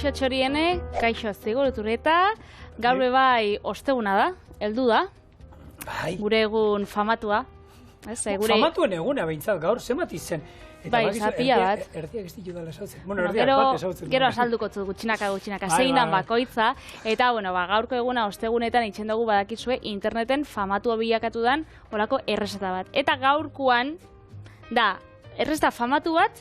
Kaixo Txoriene, kaixo Ziguruturrieta, gaur bai osteguna da, heldu da, gure egun famatua. Famatuen eguna behintzat gaur, zemat izen. Bai, zapila bat. Erdiak ez ditu dala esautzen. Bueno, erdiak bat esautzen. Gero asalduko gutxinaka, zein dan bakoitza. Eta, gaurko eguna ostegunetan itxen dugu badakizue interneten famatua bilakatu dan olako errezeta bat. Eta gaurkoan da, errezeta famatu bat,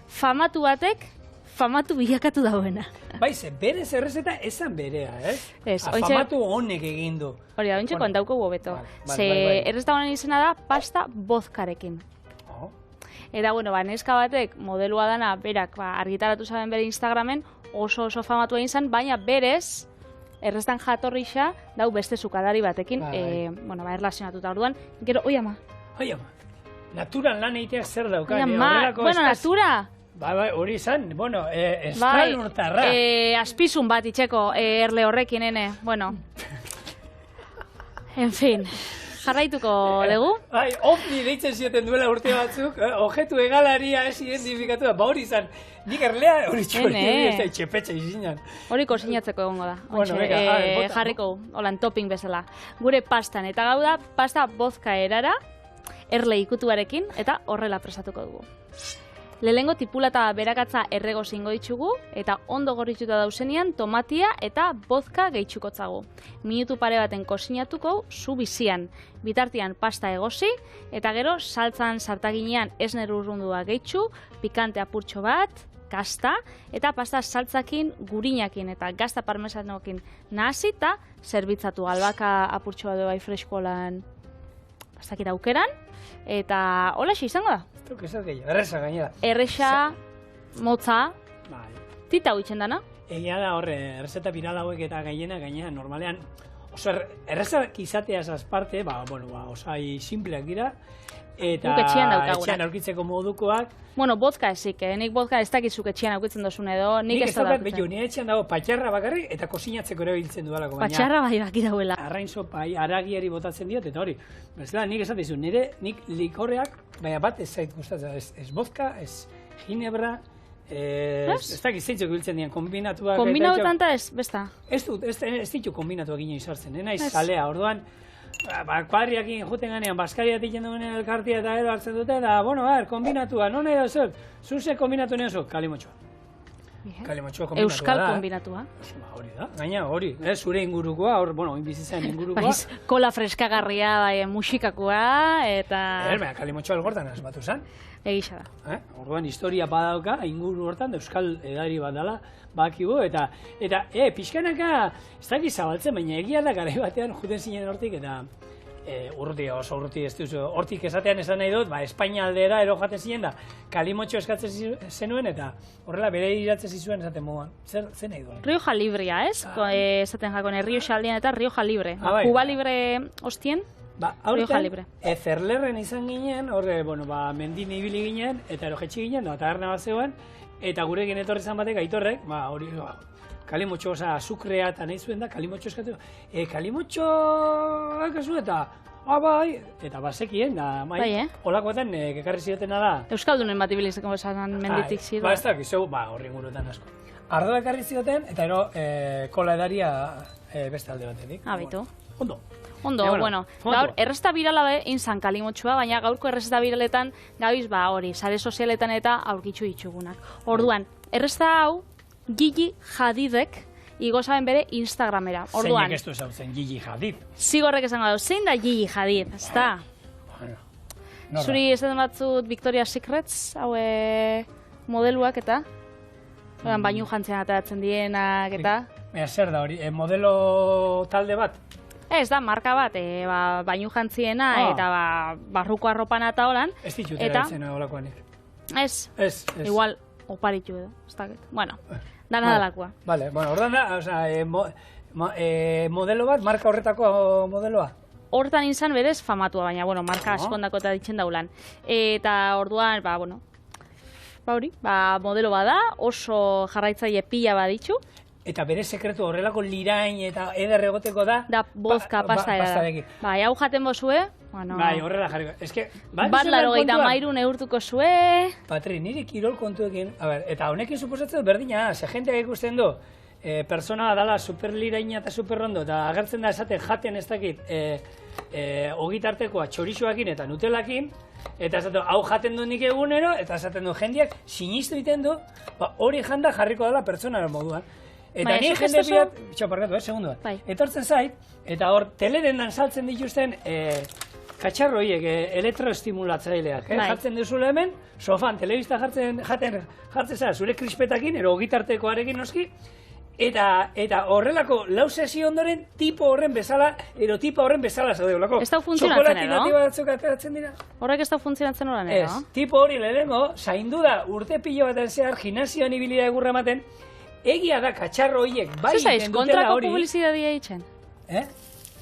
famatu batek famatu bilakatu dauena. Baize, berez errezeta esan berea, ez? Famatu honek egin du. Hori da, bintxeko handauko gobeto. Ze errezeta honen izena da pasta vodkarekin. Eta, neska batek modelua dana berak argitaratu zaben bere Instagramen oso famatu egin zen, baina berez erreztan jatorrixa dau beste sukadari batekin, erlazionatuta orduan. Gero, oi ama. Oi ama. Naturan lan egiteak zer dauka. Oi ama, natura. Hori izan, estralurtarra. Azpizun bat itxeko erle horrekin, En fin. Jarraituko dugu? Ovni deitzen zioten duela urte batzuk, objetu egalaria ez identifikatu da, hori izan, nik erlea hori txepetxe izinan. Hori kosinatzeko egongo da, jarriko, holan topping bezala. Gure pastan, eta gau da, pasta vodka erara, erle ikutuarekin, eta horrela presatuko dugu. Lehengo tipulata berakatza errego zingo ditugu, eta ondo gorrituta dauzenean tomatia eta vodka gehitxukotzagu. Minutu pare baten kosinatuko, zu bizian. Bitartian pasta egosi, eta gero saltzan sartaginean esner urrundua gehitxu, pikante apurtxo bat, kasta, eta pasta saltzakin, gurinakin eta gazta parmesanokin nahasi eta zerbitzatu albaka apurtxo bat bai freskolan pastakita aukeran, eta hola izango da. Erresa gainera. Erresa, motza, tita huitzen dana. Egia da horre, errezeta viral hauek eta gainera normalean, oso errezak izateaz azparte, osai simpleak dira, eta etxean aurkitzeko modukoak. Vodka ezik, nik vodka ez dakizuk etxean aurkitzen dozun edo, nik ez da daukatzen. Nik ez daukat, nire etxean dago patxarra bakarri eta kosinatzeko ere biltzen dudalako. Patxarra bai baki dauela. Arrain sopa, aragiari botatzen diot, eta hori. Nik esatezu, nik likorreak, baina bat ez zait gustatzen, ez vodka, ez ginebra, ez dakit zeintzuk biltzen dian, kombinatuak. Kombinatuetan eta ez, besta? Ez ditu kombinatuak ino izartzen, naiz zalea, orduan, kuadriakin juten ganean, baskaria diken duenean elkartia eta edo hartzen dute, eta, kombinatua, non edo zer, zuze kombinatu neozu, kalimotxoa. Kalimotxoa kombinatua da. Euskal kombinatua. Hori da, gaina hori, zure ingurukoa, hor, inbizitzen ingurukoa. Kola freskagarria, musikakoa, eta... Kalimotxoa algortan asmatu zen. Egisa da. Orduan, historia badauka, inguru hortan, euskal edari bat dela, bakigu, eta pixkanaka, ez dakiz zabaltzen, baina egia da garai batean juten zinen hortik, eta oso urruti ez duzu, hortik esatean esan nahi dut, Espainia aldera ero jaten zinen da, kalimotxo eskatzen zenuen, eta horrela bere iratzen zizuen esaten moduan. Zer nahi duen? Rioja Librea, ez? Esaten jakone, Rioja aldean eta Rioja Libre. Kuba Libre ostien? Aurten, Ezerlerren izan ginen, horre, mendin ibili ginen, eta erojetxi ginen, da taberna bat zegoen, eta gurekin etorri zan batek, aitorrek, hori, kalimotxo, azukrea eta nahi zuen da, kalimotxo eskatu, kalimotxo ekazu eta, eta bazekien, da, holakoetan, ekarri zidotena da. Euskaldunen bat ibilizeko esan menditik zidu. Ez da, gizeu, horri inguruetan asko. Ardoa ekarri zidoten, eta kola edaria beste alde batetik. Abitu. Ondo, gaur errezeta birala inzan kalimotxua, baina gaurko errezeta biraletan gabiz hori, sare sozialetan eta aurkitzu ditugunak. Orduan, errezeta hau Gigi Hadidek igo zaben bere Instagramera. Zeinek ez du zautzen Gigi Hadid? Zigorrek esango dut, zein da Gigi Hadid, ez da? Zuri ez den batzut Victoria's Secrets, hau modeluak eta? Bainu jantzean ateratzen dienak eta? Zer da hori, modelo talde bat? Ez da, marka bat, bainu jantziena eta barruko arropan eta holan. Ez ditut erabiltzen holakoanik. Ez, igual oparitu edo, ez dakit. Dana dalakoa. Bale, ordan da, modelo bat, marka horretako modeloa? Hortan izan berez famatua, baina, marka askondako eta ditzen daulan. Eta orduan, hori, modelo bada, oso jarraitzaile pila baditu. eta bere sekretu horrelako lirain eta eder egoteko da... Da, bozka pasta da. Bai, hau jaten bozue? Bueno, bai, horrela jarriko. Ez que... Bat laro gehi damairu neurtuko zue... Patri, nire kirol kontuekin... A ber, eta honekin suposatzen berdina, ze jenteak ikusten du, persona dala superliraina eta superrondo, eta agertzen da esaten jaten ez dakit, ogitartekoa txorixoakin eta nutelakin, eta esaten hau jaten du nik egunero, eta esaten du jendeak sinistu egiten du, hori janda jarriko dela pertsonaren moduan. Eta nire jende biat, txaparkatu, segundu bat, etortzen zait, eta hor teledendan saltzen dituzten katxarro horiek, elektroestimulatzaileak, jartzen duzula hemen, sofan, telebista jartzen zara, zure krispetakin, ero ogitartekoarekin noski, eta horrelako lau sesio ondoren tipo horren bezala, ero tipo horren bezala zaudeolako. Ez da funtzionatzen, edo? Txokolatina batzuk ateratzen dira? Horrek ez da funtzionatzen horan, edo? Ez, tipo hori lehenengo, zaindu da urte pilo baten zehar, gimnasioan ibilida egurra ematen, egia da katxarro horiek bai iten dutela hori. Kontrako publizidadia ditzen?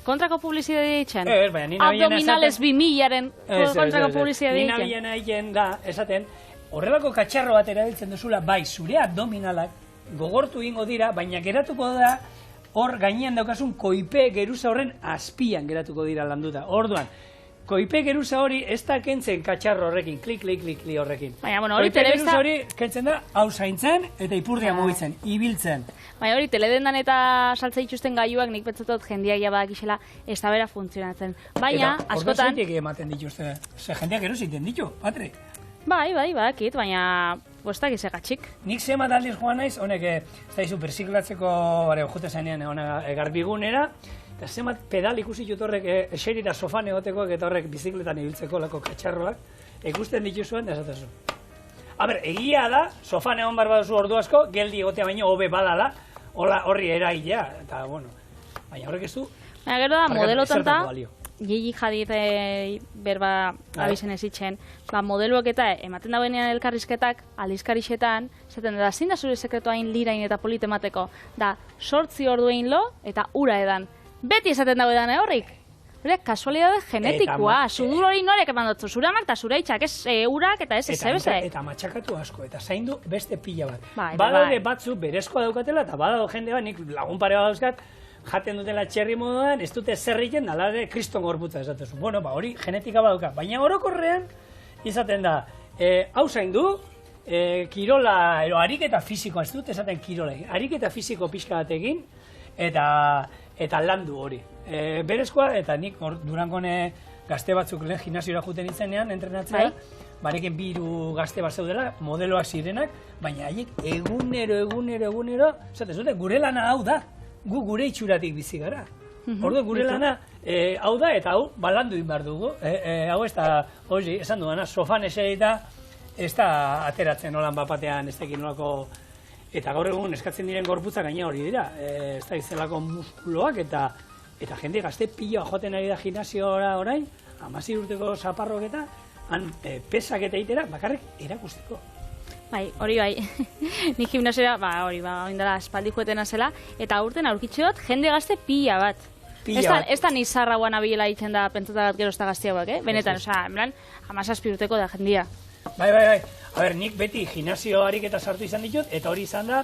Kontrako publizidadia ditzen? Ez, baina nina biena Abdominales 2000-aren kontrako publizidadia ditzen? Nina biena egiten da, esaten, horrelako katxarro bat erabiltzen duzula, bai, zure abdominalak gogortu ingo dira, baina geratuko da, hor gainean daukasun koipe geruza horren azpian geratuko dira landuta. Orduan, koipe geruza hori ez da kentzen katxarro horrekin, klik horrekin. Baina, bueno, hori koipe geruza hori kentzen da, hau zaintzen eta ipurdia mugitzen, ibiltzen. Baina hori, teledendan eta saltza dituzten gaiuak nik pentsatot jendeak ja badakixela ez da bera funtzionatzen. Baina, eta, askotan... Eta, ematen dituzte, ze jendeak erositen ditu, Patri. Bai, badakit, baina... Bostak izegatxik. Nik zemat aldiz joan naiz, honek, ez da izu, persiklatzeko, jute zanean, garbigunera, eta zemat pedal ikusi dut horrek, eserira sofan egoteko, eta horrek bizikletan ibiltzeko lako katxarroak, ikusten dituzuen, da esatazu. Aber, egia da, sofan egon bar baduzu ordu asko, geldi egotea baino hobe badala, horri erailea, eta, bueno, baina horrek ez du... Baina gero da, modelotan da, Gigi Hadid berba abizen ezitzen, modeluak eta ematen dauenean elkarrizketak, aldizkarixetan, zaten da, zin da zure sekretua hain lirain eta polit emateko, da, 8 orduein lo eta ura edan. Beti esaten dago edan horrik. Hore, kasualidade genetikoa, sudur hori norek eman dutzu, zure amak eta zure itxak, ez urak eta ez zebeze. Eta matxakatu asko, eta zaindu beste pila bat. Badaude batzu berezkoa daukatela, eta badaude jende bat, nik lagun pare bat dauzkat, jaten dutela txerri moduan, ez dute zerriken, nalare kriston gorputza esatezu. Bueno, hori genetika badauka, baina orokorrean izaten da, hau zaindu, kirola, ariketa fisikoa, ez dut esaten kirola, ariketa fisiko pixka batekin, eta landu hori. Berezkoa, eta nik Durangone gazte batzuk lehen gimnasiora juten itzenean, entrenatzea, barekin 2 gazte bat zeudela, modeloak zirenak, baina haiek egunero, esatez dute, gure lana hau da. Gu gure itxuratik bizi gara. Ordu gure lana hau da eta hau balandu behar dugu. Hau ez da, hori, esan duena, sofan eserita ez da ateratzen holan bapatean ez tekin nolako... Eta gaur egun eskatzen diren gorputza gaina hori dira. Ez da izelako muskuloak eta jende gazte piloa joaten ari da gimnasiora orain, 16 urteko zaparrok eta han pesak eta itera bakarrik erakusteko. Bai, hori bai. Ni gimnasiora, oindala espaldi joetena zela, eta aurten aurkitxeot jende gazte pila bat. Ez da nizarra guan abilela itzen da pentsatagat gero ez da gaztiagoak, benetan, en plan, 17 urteko da jendia. Bai. A ber, nik beti gimnasio harik eta sartu izan ditut, eta hori izan da,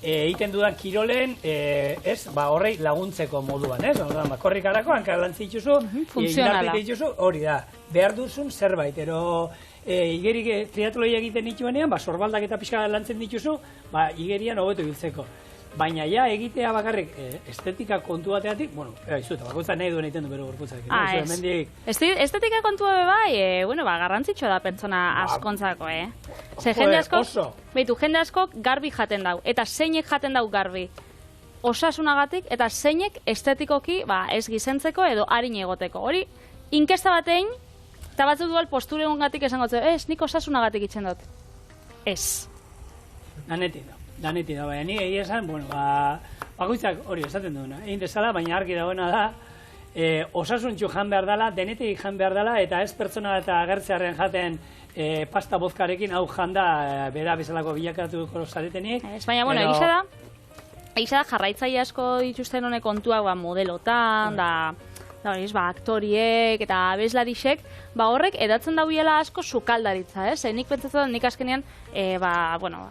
egiten dudan kirolen, horrei laguntzeko moduan, ez? Korrikarako, hankalantzi dituzu, indartik dituzu, hori da, behar duzun zerbait, igerik triatloia egiten dituenean, sorbaldak eta pixka lantzen dituzu, igerian hobeto biltzeko. Baina ja egitea bakarrik estetika kontu bateatik, bueno, izuta, bakoitza nahi duen egiten du bero gorputzak. Estetika kontu bai, garrantzitsua da pertsona askontzako, Ze jende askok garbi jaten dau, eta zeinek jaten dau garbi. Osasunagatik, eta zeinek estetikoki ez gizentzeko edo harin egoteko. Hori, inkesta batein, eta batzuk dual posture hongatik esango zu, nik osasunagatik itzen dut. Ez. Danetik da, baina ni egia esan, bakoitzak hori esaten duena, egin dezala, baina argi dagoena da, osasuntxu jan behar dela, denetik jan behar dela, eta ez pertsona eta agertzearen jaten pasta bozkarekin hau janda bera bezalako bilakatuko zaretenik. Baina, egisa da jarraitzaile asko dituzten honek kontuak modelotan, aktoriek eta abeslarisek, horrek edatzen dauela asko sukaldaritza, ez? Nik pentsatzen nik azkenean,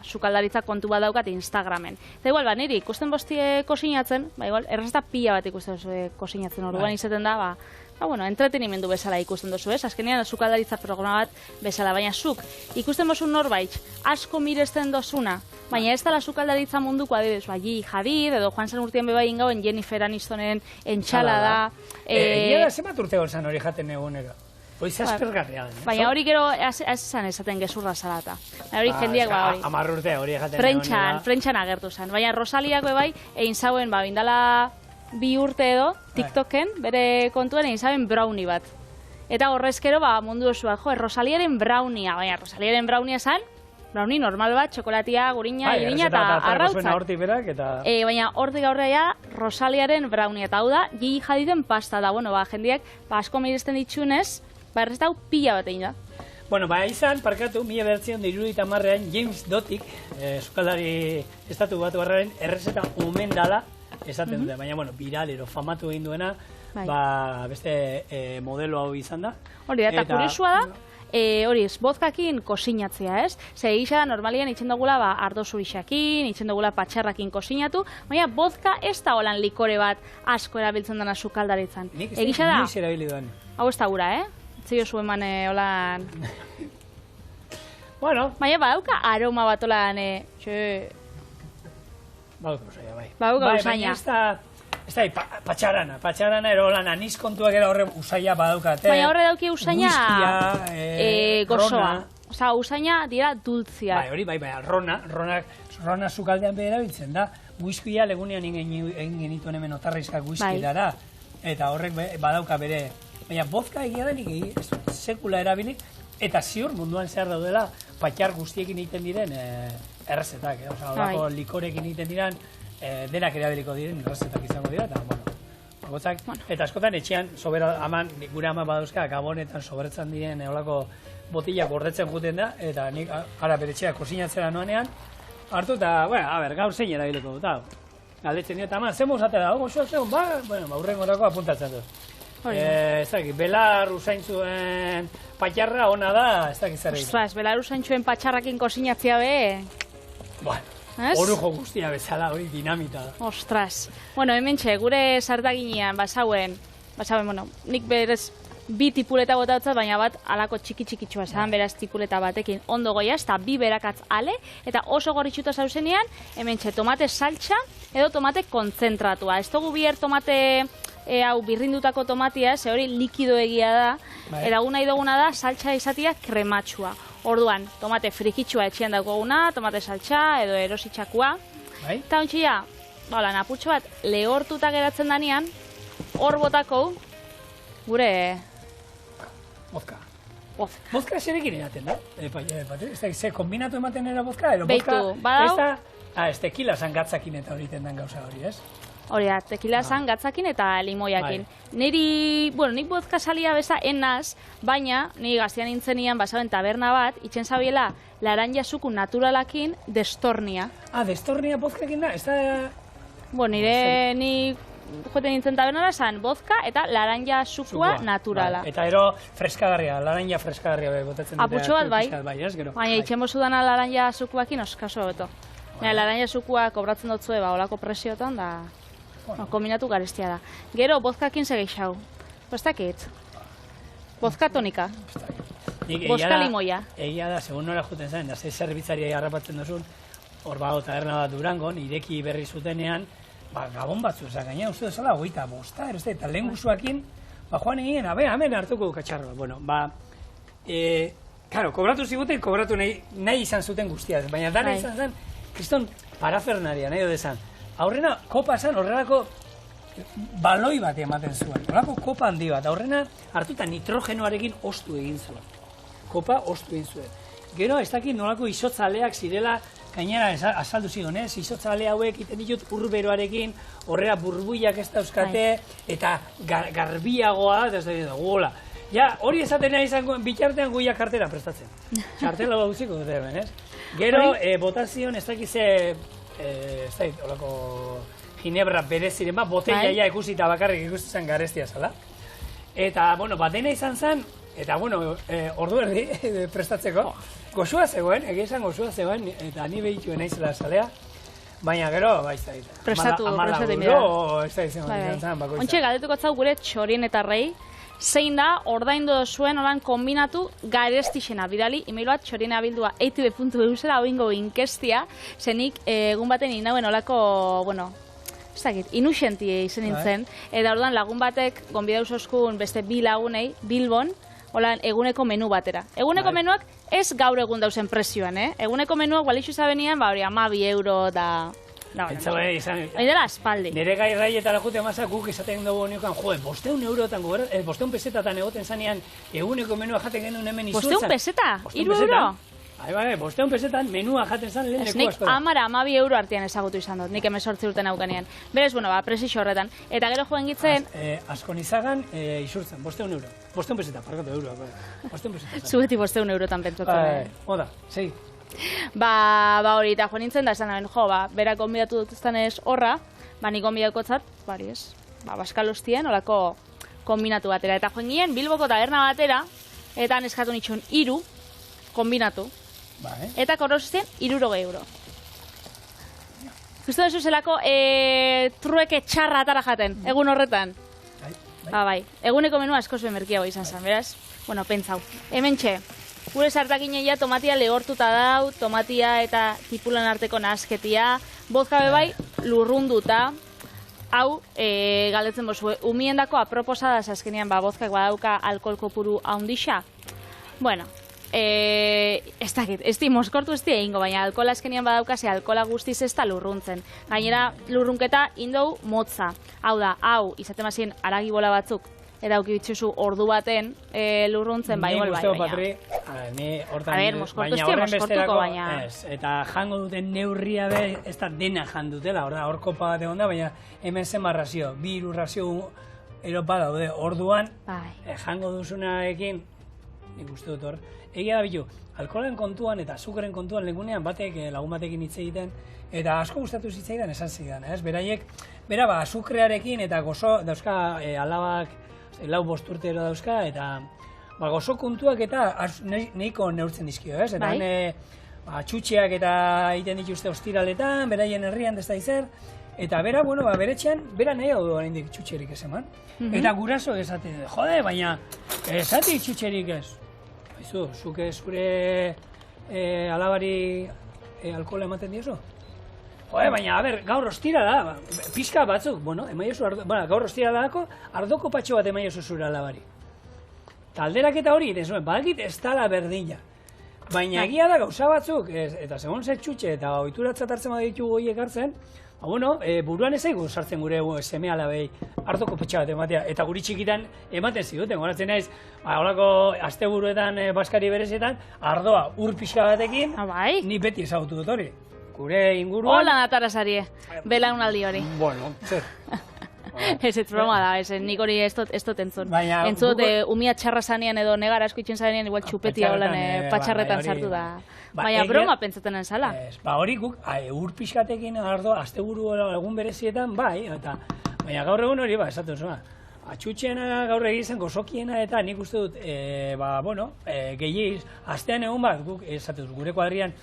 sukaldaritza kontu bat daukat Instagramen. Eta igual, niri ikusten bostie kosinatzen, errazta pila bat ikusten kosinatzen orduan izaten da, entretenimendu bezala ikusten duzu, ez? Azkenean, sukaldaritza programa bat bezala, baina zuk ikusten bozu norbait asko miresten dozuna, baina ez dela sukaldaritza munduko adibidez, Gigi Hadid, edo Joan San Urtean bebai ingauen Jennifer Anistonen entxalada. Egia da, zemat urte gozan hori jaten egunero? Hori zaspergarria den. Baina hori gero esan esaten gezurra salata. Hori jendiak hori. 10 urte hori jaten egunero. Frentxan agertu zen. Baina Rosaliak bebai, egin zauen, bindala 2 urte edo, TikToken, bere kontuen egin zauen brownie bat. Eta horrezkero, mundu osua, Rosaliaren brownia, baina Rosaliaren brownia zen, brownie normal bat, txokolatia, gurina, irina eta arrautzak. Baina hortik aurrea Rosaliaren brownia, eta hau da, Gigi Hadiden pasta da, jendiak asko miresten ditxunez, ez da pila bat egin da. Izan, parkatu, 1970an James Dottik, sukaldari estatu batu barraren, errezeta omen dala, esaten dute, baina, viralero, famatu egin duena, beste modelo hau izan da. Hori da, eta kuriosua da, hori ez, vodkakin kosinatzea, ez? Ze egisa da, normalian itxen dugula ardo zurixakin, itxen dugula patxarrakin kosinatu, baina vodka ez da holan likore bat asko erabiltzen dena sukaldaritzan. Egisa da, hau ez da gura, Zio zuen mane holan... Baina badauka aroma bat holan, Badauka usaina, bai. Badauka usaina. Ez da, patxarana ero lan aniz kontuak era horre usaina badaukate. Baina horre dauki usaina gozoa. Osa, usaina dira dultzia. Bai, rona sukaldean behar erabiltzen da. Whiskia legunean egin genituen hemen otarrizkak whisky dara. Eta horrek badauka bere. Baina vodka egia denik sekula erabilik. Eta ziur munduan zehar daudela patxar guztiekin egiten diren errezetak. Osa, horako likorekin egiten diren denak erabiliko diren errezetak izango dira. Eta askotan etxean, gure ama badauzka, gabonetan soberetzen diren horako botilak gordetzen guten da, eta nik ara bere etxeak kosinatzera noanean, hartu eta, gaur zein erabiliko dut, galdetzen dira, eta ama, zen mozate da, gozoak zegoen, urrengorako apuntatzen dut. Ez dakit, belar usaintzuen patxarra ona da, ez dakit zer egin. Ostras, belar usaintzuen patxarrakin kosinatzea be. Orujo guztia bezala, hori dinamita da. Ostras. Hemen gure sartaginean, nik berez bi tipuleta botatzat, baina bat alako txiki-txikitsua esan, beraz tipuleta batekin ondo goiaz, eta 2 berakatz ale, eta oso gorritxuta zauzenean, hemen tomate saltxa edo tomate kontzentratua. Ez dugu bier tomate birrindutako tomatia, ze hori likido egia da, eta gu nahi duguna da saltxa izatia krematxua. Orduan, tomate frikitsua etxean daukaguna, tomate saltxa edo erositxakua. Eta ontsia, apurtxo bat lehortuta geratzen danean, hor botako gure... Vodka. Vodka zerekin eraten da? Ze kombinatu ematen era vodka? Beitu, badau... Ez tequila zan gatzakin eta horiten den gauza hori, ez? Hori da, tequila zan gatzakin eta limoiakin. Nik vodka salia beza enaz, baina niri gaztian nintzenian basaben taberna bat, itxen zabiela laranja zuku naturalakin destornia. Destornia vodkakin da? Ez da... Nik joten nintzen tabernara zan vodka eta laranja zukua naturala. Eta ero freskagarria, laranja freskagarria botatzen dute. Aputxo bat bai, baina itxen bozu dana laranja zukuakin oskaso beto. Laranja zukua kobratzen dutzue olako presiotan da... kombinatu garestia da. Gero, vodkakin segeixau. Bostakit? Vodka tonika. Vodka limoia. Egia da, segun nora juten zen, da ze zerbitzaria harrapatzen duzun, hor bago taberna bat Durangon, ireki berri zutenean, gabon batzu, gaina uste duzala, 25, eta lehen guzuakin, joan egin, hemen hartuko katxarro. Kobratu ziguten, kobratu nahi izan zuten guztia, baina dara izan zen, kriston parafernaria, nahi odezan. Aurrena, kopa zen, horrelako baloi bat ematen zuen. Horrelako kopa handi bat, aurrena hartuta nitrogenoarekin ostu egin zuen. Kopa ostu egin zuen. Gero, ez dakit nolako izotzaleak zirela, gainera azaldu zigon, izotzale hauek iten ditut urberoarekin, horrela burbuiak ez dauzkate, eta garbiagoa, eta ez da gola. Ja, hori esaten nahi izan bitartean guiak kartela prestatzen. Txartela bauziko dute hemen, ez? Gero, botazion ez dakit ze... ez da, holako ginebra bereziren bat, botella ja ikusita bakarrik ikusten garestia zala. Eta, bueno, dena izan zen, eta, bueno, ordu erdi prestatzeko. Gozoa zegoen, egia esan gozoa zegoen, eta ni behituen naizela salea. Baina gero, ez da izan. Prestatu imera. Ez da izan, bakoitza. Ontxe, galdetuko zau gure txorienetarrei, zein da, ordaindu zuen olan kombinatu garestixena bidali, email bat txoriena bildua eitb.eusera oingo inkestia, zenik egun baten inauen olako, bueno, ez dakit, inusentie izen nintzen, eta orduan lagun batek, gonbidauz oskun beste bi lagunei, Bilbon, holan eguneko menu batera. Eguneko menuak ez gaur egun dauzen presioan, Eguneko menuak balixu zabenean, hori 12 euro da... Hori dela aspaldi. Nire gai raietara jute mazak guk esaten dugu honiokan, 500 eurotan, 500 pesetatan egoten zanean eguneko menua jaten genuen hemen izurtzan. 500 peseta? 3 euro? Bai, 500 pesetan menua jaten zan lehen leku asko da. Nik 12 euro artean ezagutu izan dut, nik 18 urten aukenean. Berez, bueno, presixo horretan. Eta gero joan gitzen... Asko nizagan izurtzen, 500 euro. 500 peseta, parkatu euroa. 500 peseta. Zubeti 500 eurotan pentsatzen. Oda, segi. Ba hori, eta joan nintzen da esan naben, berak gonbidatu dutuzten ez horra, nik gonbidatuko zat, bari ez, baskalostien, olako kombinatu batera. Eta joan ginen, Bilboko taberna batera, eta neskatu nitxon 3 kombinatu. Eta korrozuzten 60 euro. Justo desu zelako trueke txarra atara jaten, egun horretan. Bai, eguneko menua askoz bemerkiago izan zen, beraz? Bueno, pentsau. Hemen txe, gure sartakineia tomatia lehortuta dau, tomatia eta tipulan arteko nasketia, bozka bai lurrunduta, hau, galdetzen bozue, umiendako aproposadas azkenean, bozkak badauka alkohol kopuru haundixa? Bueno, ez dakit, ez di moskortu ez di egingo, baina alkohola azkenean badauka, ze alkohola guztiz ez da lurruntzen. Gainera, lurrunketa indou motza. Hau da, hau, izaten mazien aragibola batzuk, eta ukibitzuzu ordu baten lurruntzen, bai, baina. A ber, moskortu ez di moskortuko, baina. Eta jango duten neurria be, ez da dena jandutela, hor kopa bat egon da, baina hemen zen barrazio, 2 razio eropa daude, orduan, jango duzunarekin, nik uste dut hor, egia da bitu, alkoholen kontuan eta azukaren kontuan legunean lagun batekin hitz egiten, eta asko gustatu zitzaidan esan zidan, ez? Beraiek, azukrearekin eta gozo dauzka alabak, 4-5 urte dauzka, eta gozo kontuak eta nahiko neurtzen dizkio, ez? Eta txutxeak eta egiten dituzte ostiraletan, beraien herrian ez da izer, eta bera, bere txean, bera nahi hau duan indik txutxerik ez eman. Eta guraso esate, jode, baina esati txutxerik ez. Baizu, zuke zure alabari alkohola ematen diozu? Jode, baina, gaur ostira da, pixka batzuk, gaur ostira dako, ardoko patxo bat emaiozu zure alabari. Talderak eta hori, badakit ez dala berdina. Baina egia da gauza batzuk, eta segon zer txutxe eta ohituratzat hartzen baditugu horiek hartzen, buruan ez zaigu sartzen gure seme alabei ardoko patxa bat ematea, eta guri txikitan ematen ziguten, goratzen naiz, holako asteburuetan, baskari berezietan, ardoa ur pixka batekin, ni beti ezagutu dut hori. Gure inguruan... Hola natarasarie, belaunaldi hori. Bueno, zer. Ez broma da, nik hori ez dut entzun. Entzun dut, umia txarra zanean edo negara asko itxen zanean, igual txupetia holan patxarretan sartu da. Baina broma pentsaten enzala. Hori guk, ur pixkatekin ardo, asteburu egun berezietan, baina gaur egun hori, esaten zuen. Atxutxeena gaur egizan gozokiena eta nik uste dut, gehiagiz, astean egun bat, guk esaten dut, gure kuadrian,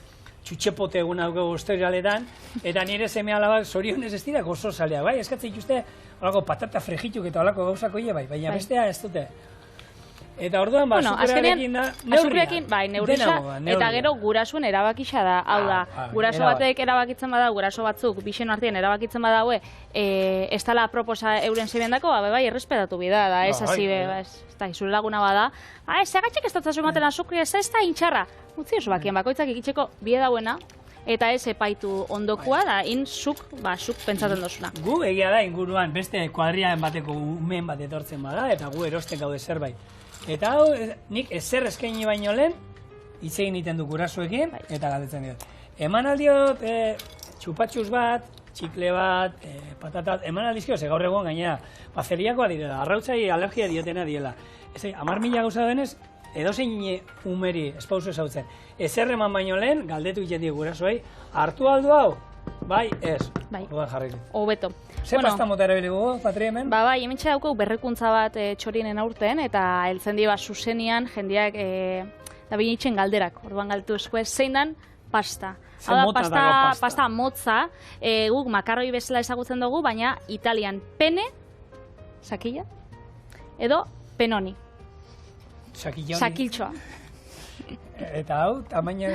txutxepote egun hauko osterialetan, eta nire seme alabak zorionez ez dira gozo zalea, bai, eskatzen ikuste, holako patata frejituk eta holako gauzako baina bestea ez dute. Eta orduan, azukrearekin da, neurria, eta gero gurasuen erabakixa da, hau da, guraso batek erabakitzen bada, guraso batzuk, bixen artean erabakitzen badaue, ez dala aproposa euren zebiendako, bai, errespetatu bida, da, ez hasi, zure laguna bada, segatxek ez datzazu ematen azukria, ez da intxarra, utzi oso bakien bakoitzak ikitzeko bide dauena, eta ez epaitu ondokua, da, zuk pentsatzen dozuna. Gu egia da inguruan beste kuadriaren bateko umen bat etortzen bada, eta gu erosten gaude zerbait. Eta hau, nik ezer eskaini baino lehen, hitz egin iten du gurasoekin, eta galdetzen diot. Eman aldiot, txupatxuz bat, txikle bat, patatat, eman aldizkio, ze gaur egon gainera, zeliakoa direla, arrautzai alergia diotena diela. Ez 10.000 gauza denez, edozein umeri espauzu ezautzen. Ezer eman baino lehen, galdetu egiten dio gurasoei, hartu aldu hau, bai, ez. Bai. Orduan jarri. Hobeto. Ze pasta mota erabiligu, Patri, hemen? Bai, hemen txedauko berrekuntza bat txorinen aurten, eta heltzen dira zuzenian jendeak da binitzen galderak. Orduan galtu eskue, zein dan pasta. Zer mota dago pasta? Pasta motza, guk makarroi bezala ezagutzen dugu, baina Italian pene, sakila, edo penoni. Sakiltxoa. Eta hau, tamaina...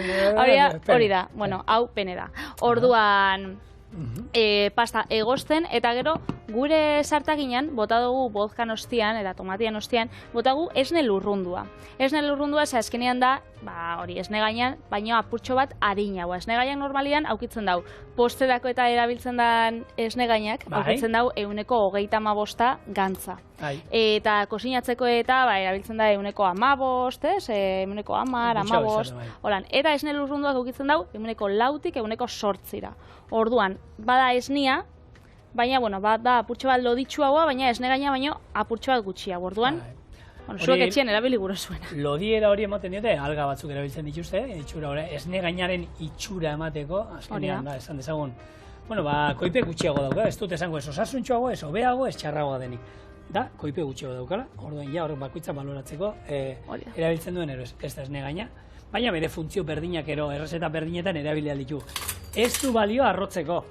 Hori da, bueno, hau pene da. Orduan, pasta egozten, eta gero, gure sartaginan, bota dugu vodkan ostian, eta tomatian ostian, bota dugu esne lurrundua. Esne lurrundua, azkenean da, hori, esne gainean, baino apurtxo bat harina. Esne gainak normalian, aukitzen dau, posterako eta erabiltzen dan esne gainak, aukitzen dau 135 gantza. Eta kosinatzeko eta erabiltzen da 115, 110, holan. Eta esne lurrunduak aukitzen dau 4tik 8. Orduan, bada esnia, baina, bueno, bada apurtxo bat loditxuagoa, baina esne gaina baino apurtxo bat gutxiago. Orduan, zuek etxean erabili gure zuena. Lodiera hori ematen diote, alga batzuk erabiltzen dituzte, esne gainaren itxura emateko, azkenean, esan dezagun, bueno, koipe gutxiago dauka, ez dut esango ez osasuntxoago, ez hobeago, ez txarragoa denik. Da, koipe gutxiago daukala, orduan ja, horrek bakoitza baloratzeko erabiltzen duen ero, ez da esne gaina, baina bere funtzio berdinak ero, errezeta berdinetan erabilia ditu. Ez du balio arrotzeko.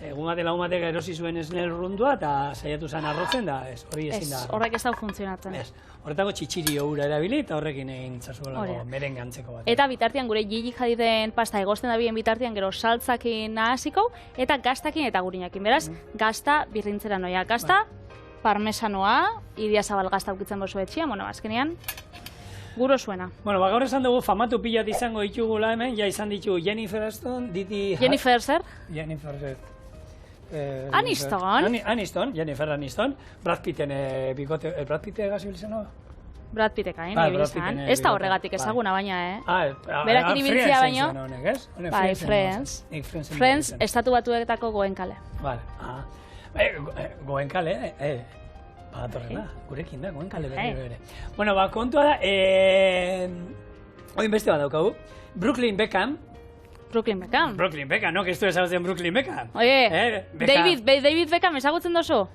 Egun bat lagun batek erosi zuen esne lurrundua eta saiatu zen arrotzen da, hori ezin da. Horrek ez da funtzionatzen. Horretako txitxirio ura erabili eta horrekin egin zazuelako merengantzeko bat. Eta bitartean gure Gigi Hadiden pasta egozten da bien bitartean gero saltzakin nahasiko eta gaztakin eta gurinakin. Beraz, gazta birrintzera noia. Gazta, parmesanoa, Idiazabal gazta ukitzen bozu etxia, bueno, azkenean, guro zuena. Bueno, gaur esan dugu famatu pilat izango ditugula hemen, ja izan ditu Jennifer Aniston, Jennifer zer? Jennifer Aniston, Brad Pitten bikote, Brad Pitte gazibil zen, no? Brad Pittek ibilizan. Ez da horregatik ezaguna baina, Berak iribiltzia baino. Bai, Friends. Friends, estatu batuetako Goenkale. Goenkale, badatorrela, gurekin da, Goenkale berriro ere. Bueno, kontua da, oin beste bat daukagu, Brooklyn Beckham, no, que estu ezagutzen Brooklyn Beckham. Oie, David Beckham ezagutzen dozu?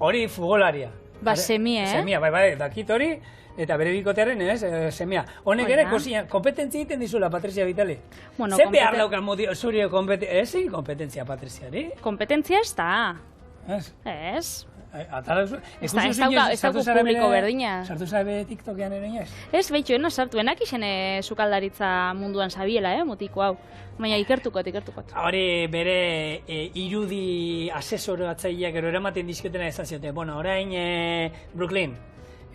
Hori futbolaria. Semia, Semia, bai, dakit hori, eta bere bikotearen, semia. Honek ere, kompetentzia egiten dizula, Patricia Vitali. Zer behar daukan zure kompetentzia, Patriziari? Kompetentzia ez da. Ez. Ez dauko publiko berdina. Sartu zabe TikTokean ere ez? Ez, behitxo, eno sartu, enak isen sukaldaritza munduan zabiela, mutiko hau. Baina ikertukot. Hori bere irudi asesoratzaileak ero eramaten dizketena esan ziote. Bueno, orain Brooklyn,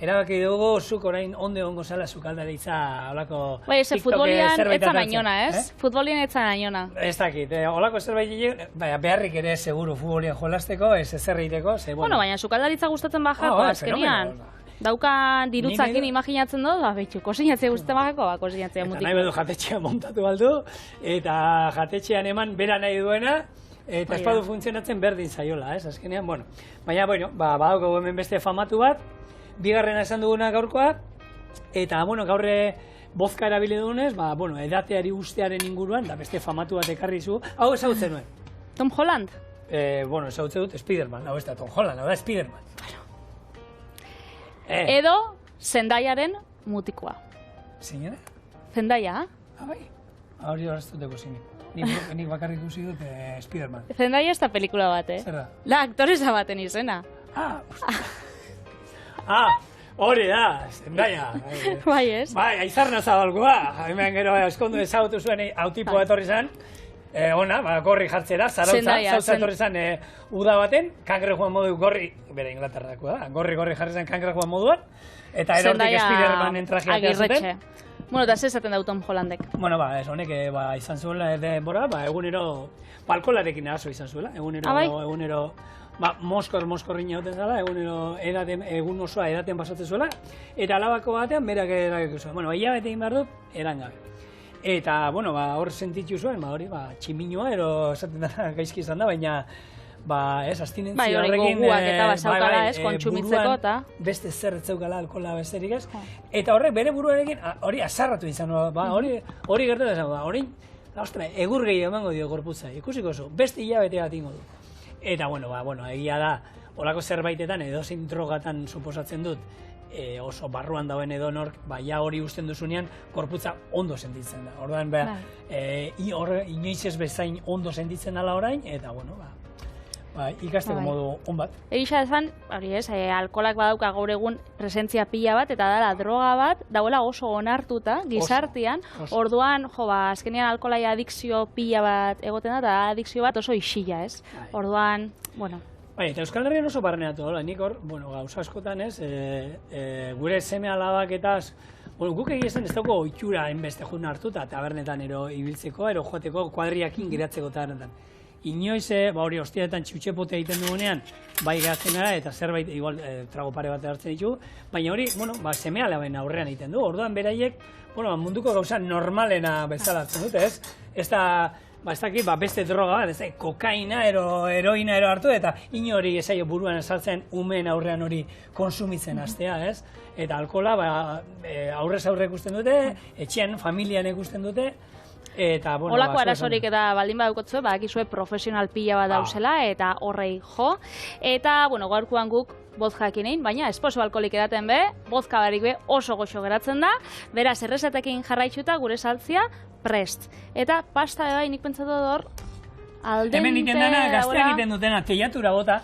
erabaki dugu, zuk orain onde ongo zala sukaldaritza olako TikToke zerbait atatzen. Futbolian etzan ainona. Ez dakit, olako zerbait beharrik ere seguru futbolian jolasteko, ez ezer egiteko. Bueno, baina sukaldaritza gustatzen bajako, azkenian. Daukan dirutzakin imaginatzen dut, behitxu, kosinatzea gustatzen bajako, kosinatzea mutiko. Eta nahi bedu jatetxean montatu baldu, eta jatetxean eman bera nahi duena, eta espadu funtzionatzen berdin zaiola, azkenean, bueno. Baina, badauko hemen beste famatu bat, bigarrena esan duguna gaurkoa, eta, gaurre bozka erabili dugunez, edateari ustearen inguruan, da beste famatu bat ekarri zu. Hau ezagutzen nuen? Tom Holland? Ezagutzen dut Spiderman, hau ez da Tom Holland, hau da Spiderman. Edo, Zendaiaren mutikoa. Zeinera? Zendaya? Bai, hori horaztuteko zinik. Nik bakarrik ikusi dut Spiderman. Zendaya ez da pelikula bat, Zer da? Da, aktoreza baten izena. Hori da, Zendaya. Bai, ez? Bai, aizarna zabalkoa. Hemen gero eskondu ezagutu zuen autipoa etorri zen. Gorri jartzera, zarautza etorri zen uda baten, kangrejuan modu gorri, bere Inglaterrakoa da, gorri jarri zen kangrejuan moduan, eta erortik Spidermanen trajea zuten. Bueno, eta zezaten da Tom Hollandek. Bueno, honek izan zuela denbora, egunero, alkoholarekin arazo izan zuela, egunero, moskorrin jauten zela, egun osoa edaten pasatzen zuela, eta alabako batean berak eragiko zuen. Bueno, hilabete egin behar dut, erangabe. Eta, hor sentitu zuen, hori, tximinoa, ero esaten dara gaizki izan da, baina, abstinentzia horrekin, goguak eta bazaukala, kontsumitzeko eta... Beste zer etzeukala alkohola besterik ez, eta horrek bere buruarekin, hori azarratu izan, hori gertu da, hori ostra, egur gehiago emango dio gorputza, ikusiko zu, beste hilabete bat ingo du. Eta, bueno, egia da, olako zerbaitetan, edozein drogatan suposatzen dut, oso barruan dauen edonork, ja hori usten duzunean, gorputza ondo sentitzen da. Orduan, inoiz ez bezain ondo sentitzen dela orain, eta, bueno, ikasteko modu on bat. Egisa ezan, hori ez, alkolak badauka gaur egun presentzia pila bat, eta dela droga bat, dauela oso onartuta, gizartean, orduan, azkenean alkolai adikzio pila bat egoten da, eta adikzio bat oso isila, ez? Orduan, bueno. Eta Euskal Herrian oso barneatu, nik hor, gauza askotan ez, gure seme alabak eta, guk egizan ez dauko oitxura enbeste jun hartuta, tabernetan ibiltzeko, joateko kuadriakin geratzeko tabernetan. Inoiz, hori hostialetan txutxepote egiten dugunean, bai geratzen gara, eta zerbait, igual, trago pare bat hartzen ditugu, baina hori, seme alaben aurrean egiten du, orduan beraiek, munduko gauza normalena bezala hartzen dute, ez? Ez da, ez dakit, beste droga bat, ez da, kokaina, heroina hartu, eta hori esaio buruan esartzen umeen aurrean hori konsumitzen hastea, ez? Eta alkohola, aurrez aurre ikusten dute, etxean, familian ikusten dute, eta, olako arazorik eta baldin badukotzu, badakizue profesional pila bat dauzela, eta horrei jo. Eta, gaurkoan guk vodkaekin egin, baina esposo alkoholik edaten be, vodka barik be oso goxo geratzen da, beraz errezetekin jarraitzuta gure saltzia prest. Eta pasta bai nik pentsatu hor, aldente... Hemen iten dena, gazteak iten dutena, teiatura bota,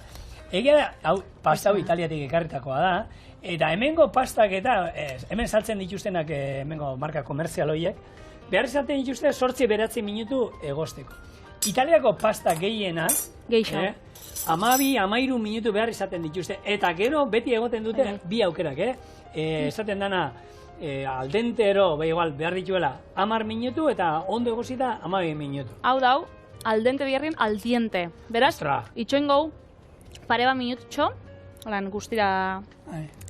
egia da, hau, pasta hau Italiatik ekarritakoa da, eta hemengo pastak eta, hemen saltzen dituztenak, hemengo marka komerzial horiek, behar izaten dituzte 8-9 minutu egosteko. Italiako pasta gehiena, 12-13 minutu behar izaten dituzte, eta gero beti egoten dute bi aukerak, esaten dana aldentero behar dituela 10 minutu eta ondo egosita 12 minutu. Hau dau, aldente biharrien aldiente. Beraz, itxoen gau, pare bat minututxo, holan guztira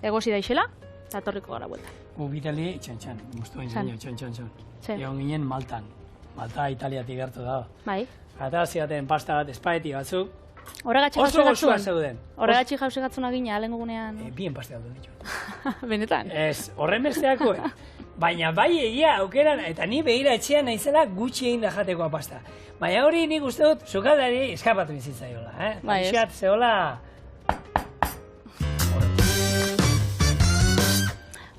egosi daixela, eta torriko gara buelta. Bitali, txan, moztu hain txan. Egon ginen Maltan. Malta Italiatik gertu dago. Bai. Eta ziaten pasta bat, espaeti batzuk. Horregatxik oso goxua zeuden. Horregatxik jausegatzuna gina, alengo gunean. Bien pastea dut ditu. Benetan. Ez, horren besteako. Baina bai egia aukeran, eta ni behira etxean naizela gutxi egin da jatekoa pasta. Baina hori nik uste dut, sukaldari eskapatu bizitzaiola. Bai ez. Xat, zehola...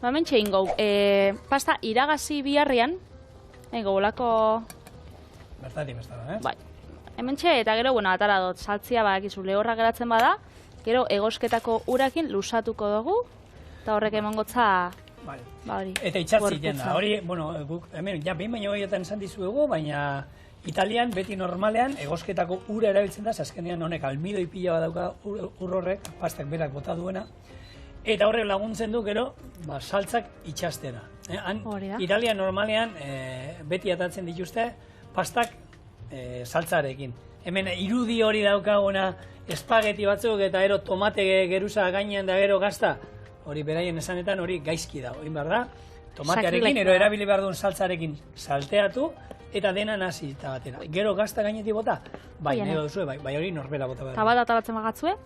Mentxe ingo, pasta iragazi biharrian, olako... Bertatik bestara, Bai. Hementxe, eta gero, atara dut, saltzia badakizu lehorra geratzen bada, gero egosketako urakin lusatuko dugu, eta horrek emongotza... hori. Eta itxartzi da, hori, guk, hemen, behin baino gehiotan esan dizuegu, baina Italian, beti normalean, egosketako ura erabiltzen da, azkenean honek almidoi pila bat dauka ur horrek, pastak berak bota duena, eta horrek laguntzen du gero, saltzak itxastera. Italian normalean beti atatzen dituzte pastak saltzarekin. Hemen irudi hori daukaguna espageti batzuk eta gero tomate geruza gainean da gero gazta, hori beraien esanetan hori gaizki da. Hori behar da, tomatearekin, erabili behar duen saltzarekin salteatu eta dena nazi eta batera. Gero gazta gainetik bota, bai, nahi duzue, bai hori norbera bota behar. Eta bat atalatzen bagatzue,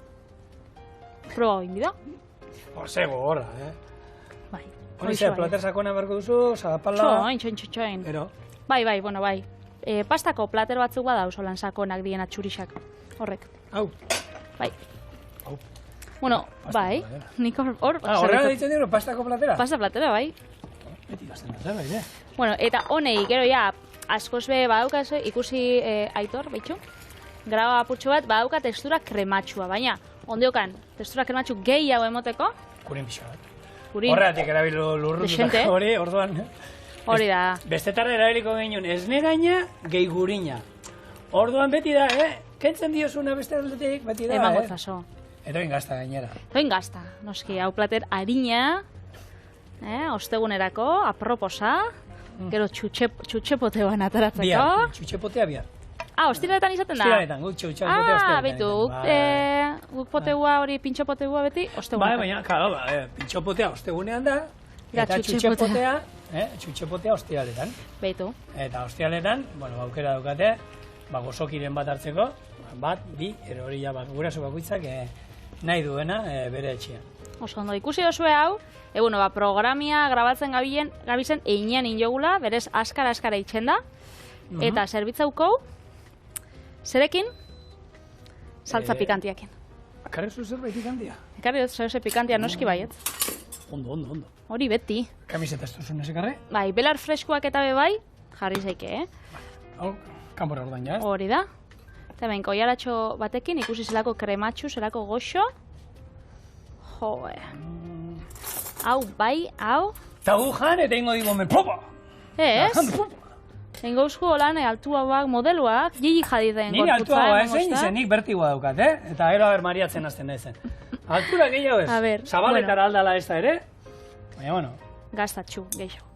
proba hori bida. Zego horra, Bai. Hori zer, plater sakona berko duzu, sagapala... Txoin. Ero? Bai. Pastako plater batzuk bada oso lan sakonak dien atxurixak. Horrek. Hau. Bai. Bai. Nik hor... Horrela ditzen dira, pastako platera? Pasta platera, bai. Beti gazten dut, bai, eta honei, gero ja, askoz be badauka ikusi Aitor, behitxu, graba apurtxo bat, badauka tekstura krematxua, baina, ondiokan, tekstura krematxu gehiago emoteko, Kurin pixka bat. Kurin. Horregatik erabil lurrundutak hori, orduan. Hori da. Bestetarra erabiliko genion, esne gaina, gehi gurina. Orduan beti da, kentzen diozuna beste aldetik, beti da, Eman gozaso. Eta ingazta gainera. Ingazta, noski, hau plater harina, ostegunerako, aproposa, gero txutxepoteoan ataratzeko. Biar, txutxepotea biar. Ostiraletan izaten da? Ostiraletan, guk txutxepotea ostiraletan. Beitu, guk potegua hori, pintxopotegua beti, ostegunetan. Baina, karo, pintxopotea ostegunean da, eta txutxepotea ostiraletan. Beitu. Eta ostiraletan, aukera daukate, gozokiren bat hartzeko, bat, bi, hori ja, guraso bakoitzak nahi duena bere etxean. Oso ondo, ikusi dozue hau, programia grabatzen gabizen einean injogula, berez askara itxen da, Eta zerbitzauko, zerekin, saltza pikantiakin. Akarri zu zerbait pikantia? Ekarri dut zehose pikantia noski baiet. Ondo. Hori beti. Kamiseta ez duzun ez ekarri? Bai, belar freskoak eta bebai, jarri zaike, Hau, kanpora ordan ja, ez? Hori da. Eta hemen koiaratxo batekin ikusi zelako krematxu, zelako goxo. Joe. Hau, bai, hau. Eta gu jan, eta ingo digo, popa! Ez? Ingo uzku holan altuagoak, modeluak, Gigi Hadiden Nire altuagoa ezen, izen nik bertigoa daukat, Eta gero mariatzen hasten da ezen. Altura gehiago ez? A ber, Zabaletara aldala ez da ere? Baina, bueno. Gaztatxu, gehiago.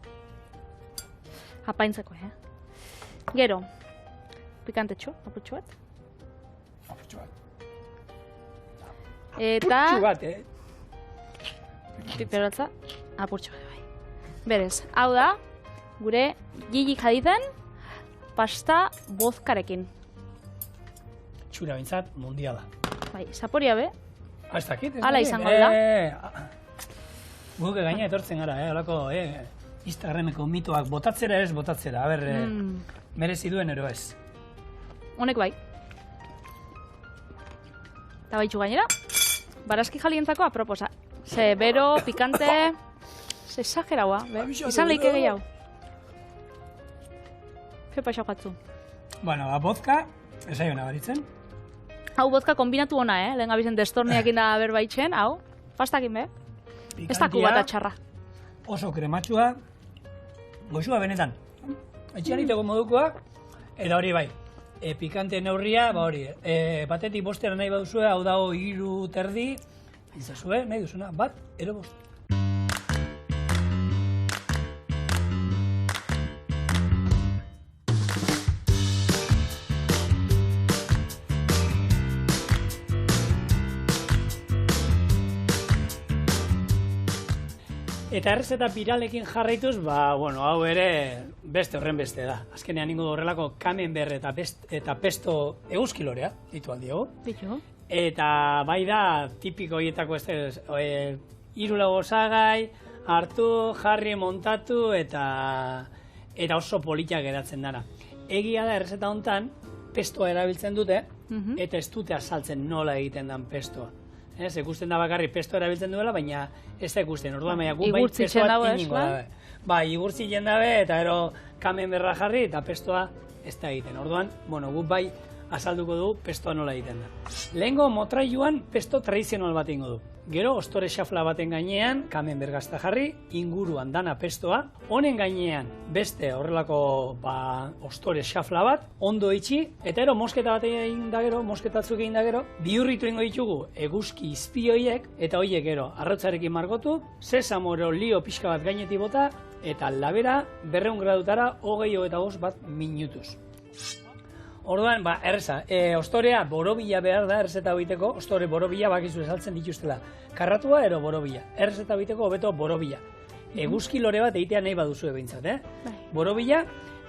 Apaintzeko, Gero, pikantetxo, apurtxo bat. Apurtxo bat. Eta... Apurtxo bat, Piperotza, apurtxo bat, bai. Berez, hau da, gure Gigi Hadiden pasta bozkarekin. Txura bintzat, mundiala. Bai, zaporia be. Ez dakit, Hala izango da. Guk gaina etortzen gara, holako, Instagrameko mitoak botatzera ez botatzera, merezi duen ero ez. Honek bai. Eta baitxu gainera, barazki jalientzako aproposa. Ze bero, pikante, ze exageraua, izan leike gehiago. Fe paixau jatzu. Bueno, vodka, esaio nabaritzen. Hau vodka kombinatu ona, lehen gabizen destorniakin da berbaitzen, hau, pastakin be. Ez da kubata txarra. Oso krematxua, goxua benetan. Etxeaniteko modukoa, eta hori bai, pikante neurria, ba hori, batetik bostera nahi baduzue, hau dago 3 terdi, izazue, nahi duzuna, bat, ero bost. Eta errezeta biralekin jarraituz, hau ere beste horren beste da. Azkenean ningu horrelako camembert eta pesto eguzkilorea, ditu aldiago. Eta bai da, tipiko horietako ez 3 osagai, hartu, jarri, montatu eta oso politak geratzen dara. Egia da errezeta hontan, pestoa erabiltzen dute, eta ez dute azaltzen nola egiten den pestoa. Ez, ikusten da bakarri pesto erabiltzen duela, baina ez da ikusten. Orduan, baina gu bai pestoa tiningo dabe. Bai, igurtzitzen dabe, eta gero camemberra jarri, eta pestoa ez da egiten. Orduan, gu bai azalduko du pestoa nola egiten da. Lehengo motrailuan pesto tradizional bat ingo du. Gero, ostore xafla baten gainean, camembert gazta jarri, inguruan dana pestoa. Honen gainean beste horrelako ostore xafla bat, ondo itxi, eta ero mosketa bat egin da gero, mosketatzuk egin da gero, bihurritu ingo ditugu eguzki izpi horiek, eta horiek gero, arrautzarekin margotu, sesamoro lio pixka bat gainetik bota, eta labera 200 gradutara 25 bat minutuz. Orduan, erreza, ostorea borobila behar da errezeta biteko, ostore borobila bakizu esaltzen dituztela. Karratua ero borobila, errezeta biteko hobeto borobila. Eguzki lore bat egitea nahi baduzu ebintzat, Borobila,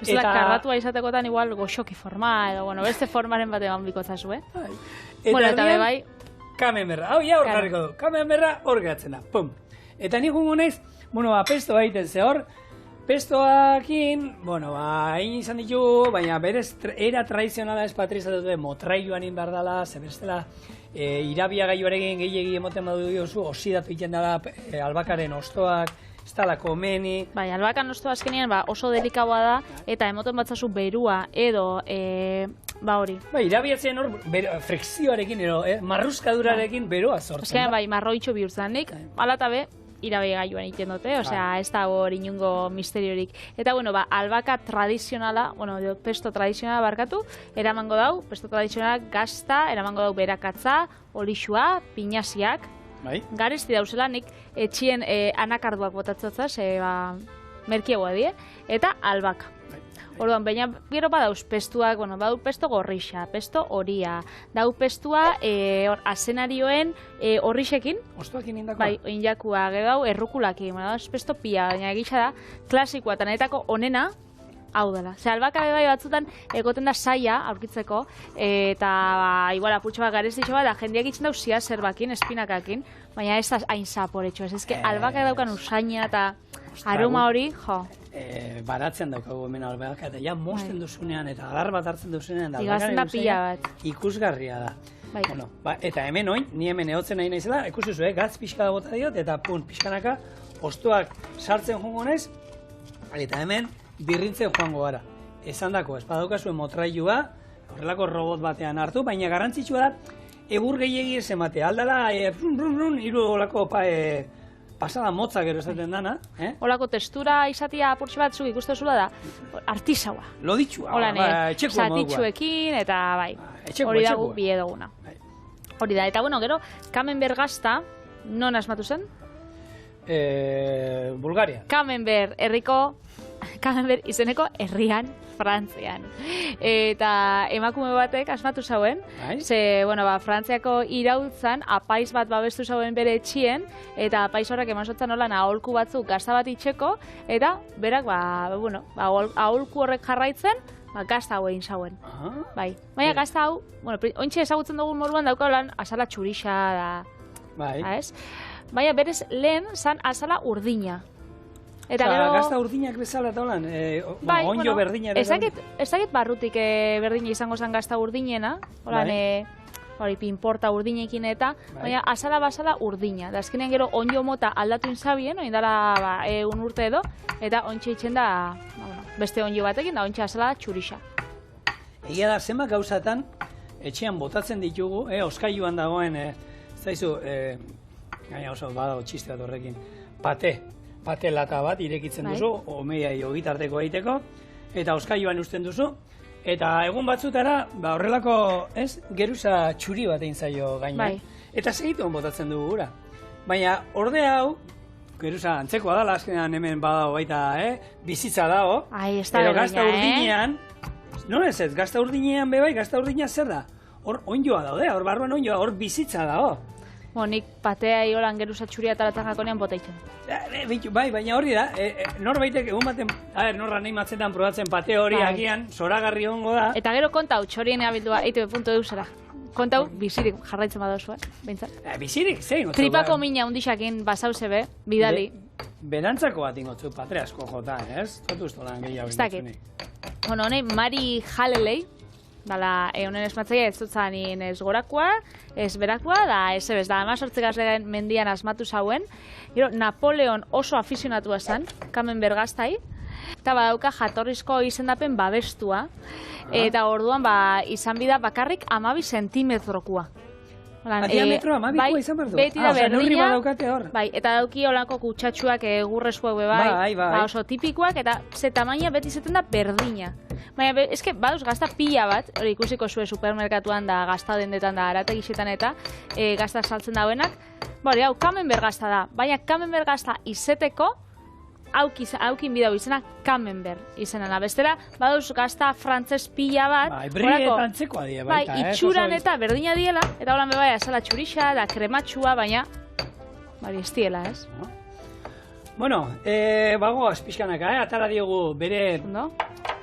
eta... karratua izatekotan igual goxoki forma, edo, beste formaren bat egon bikotzazu, Eta bai... Camemberra, hau ja hor jarriko du, camemberra hor geratzen da, pum. Eta nik jungo naiz, pesto egiten ze hor, pestoakin, egin izan ditugu, baina berez era tradizionala ez patrizatu dute motrailuan inbar dela, zebestela irabia gaioarekin gehiagi emoten badu diozu, osidatu egiten dela albakaren ostoak, ez dala komeni. Bai, albakan ostoa azkenean oso delikaua da, eta emoten batzazu berua edo, hori. Bai, irabiatzen hor, frikzioarekin, marruzkadurarekin beroa sortzen. Azkenean marroitxo bihurtzanik, alatabe, irabe gaioan egiten dute, ez da hori inungo misteriorik. Eta, albaka tradizionala, pesto tradizionala barkatu, eramango dau, pesto tradizionala gazta, eramango dau berakatza, olixua, pinaziak, garesti dauzela, nik etxien anakarduak botatzotza, merkiagoa die, eta albaka. Orduan, baina gero badauz pestuak, badau pesto gorrixa, pesto horia, dau pestua azenarioen horrixekin. Ostoakin indakoa? Bai, injakua, gero dau errukulakin, pesto pia, baina egitza da, klasikoa eta netako onena, hau dela. Zer, albaka bai batzutan egoten da saia aurkitzeko, eta igual apurtxo bat garestitxo bat, da jendeak itzen dau zia zerbakin, espinakakin, baina ez da hain zaporetxo, ez que albaka daukan usaina eta aroma hori, baratzen daukagu hemen albaka, eta ja mozten duzunean, eta adar bat hartzen duzunean, igazten da pila bat. Ikusgarria da. Bueno, eta hemen oin, ni hemen ehotzen nahi naizela, ikusi zu, gatz pixka bota diot, eta pixkanaka, ostoak sartzen joango naiz, eta hemen birrintzen joango gara. Esan dako, ez badaukazuen motrailua, horrelako robot batean hartu, baina garrantzitsua da, egur gehiegi ez emate, aldala, hiru olako pasada motza gero esaten dana. Olako textura izatea apurtxe batzuk ikustezula da, artisaua. Loditxua, etxekua modukoa. Zatitxuekin eta hori dago bie duguna. Hori da, eta bueno, gero, Camembert gazta, non asmatu zen? Bulgaria. Camembert izeneko herrian, Frantzian. Eta emakume batek asmatu zauen, ze, bueno, Frantziako irautzan apaiz bat babestu zauen bere etxien, eta apaiz horrek emasotzen nolan aholku batzuk gazta bat itxeko, eta berak, aholku horrek jarraitzen, gazta hau egin zauen. Bai. Baina gazta hau, ointxe ezagutzen dugun moruan daukalan azala txurixa da. Bai. Baina berez lehen zan azala urdina. Eta gero... Gazta urdinak bezala eta holan, onjo berdina ere. Ez dakit barrutik berdina izango zen gazta urdinena, hori pinporta urdinekin eta, baina azala basala urdina. Da azkenean gero onjo mota aldatu inzabien, oindala un urte edo, eta ontsa itxen da beste onjo batekin, da ontsa azala txurixa. Egia da, zenbat gauzatan etxean botatzen ditugu, oskailuan dagoen, zaizu, gaina oso badago txiste bat horrekin, pate lata bat irekitzen duzu, omeiai ogitarteko egiteko, eta oskailuan usten duzu, eta egun batzutara, horrelako, geruza txuri bat egin zaio gainean. Eta segituen botatzen dugu gura. Baina, orde hau, geruza antzekoa dala, azkenean hemen badago baita, bizitza dago, edo gazta urdinean, non ez ez, gazta urdinean bebai, gazta urdina zer da? Hor onjoa daude, hor barruan onjoa, hor bizitza dago. Nik patea iolan geruza txuria talatzen jakonean botaitzen. Bai, baina hori da, norbaitek egun baten, norra nahi matzetan probatzen pate hori agian, zoragarri hongo da. Eta gero kontau, txorien abildua, eitb.eu zera. Kontau, bizirik jarraitzen badauzu, behintzat. Bizirik, zein? Tripako mina undixakin basauze be, bidali. Berantzako bat ingotzu, patre asko jota, ez? Zotu ustolan gehiago ingotzunik. Bueno, honei, Mari Halelei, dala, honen esmatzaia ez zutzan ez gorakoa, ez berakoa, da ez ebez, da 18. mendian asmatu zauen. Gero, Napoleon oso afizionatua zen, Camembert gaztai, eta badauka jatorrizko izendapen babestua, eta orduan izan bida bakarrik 12 zentimetrokoa. Diametro 12 izan behar du? Beti da berdina, hor. Bai, eta dauki olako kutsatxuak gurrezuak bai, oso tipikoak, eta ze tamaina beti izaten da berdina. Baina, eske, baduz gazta pila bat, hori ikusiko zuen supermerkatuan da, gazta dendetan da, arategixetan eta gazta saltzen dauenak. Hori, hau, Camembert gazta da, baina Camembert gazta izeteko, haukin bidau izena Camembert izenena. Bestela, baduz gazta frantzes pila bat. Bai, brietan antzekoa die baita, itxuran eta berdina diela, eta holan bebai, azala txurixa, da krematxua, baina, bari, ez diela, ez? Bueno, bagoaz pixkanaka, atara diogu bere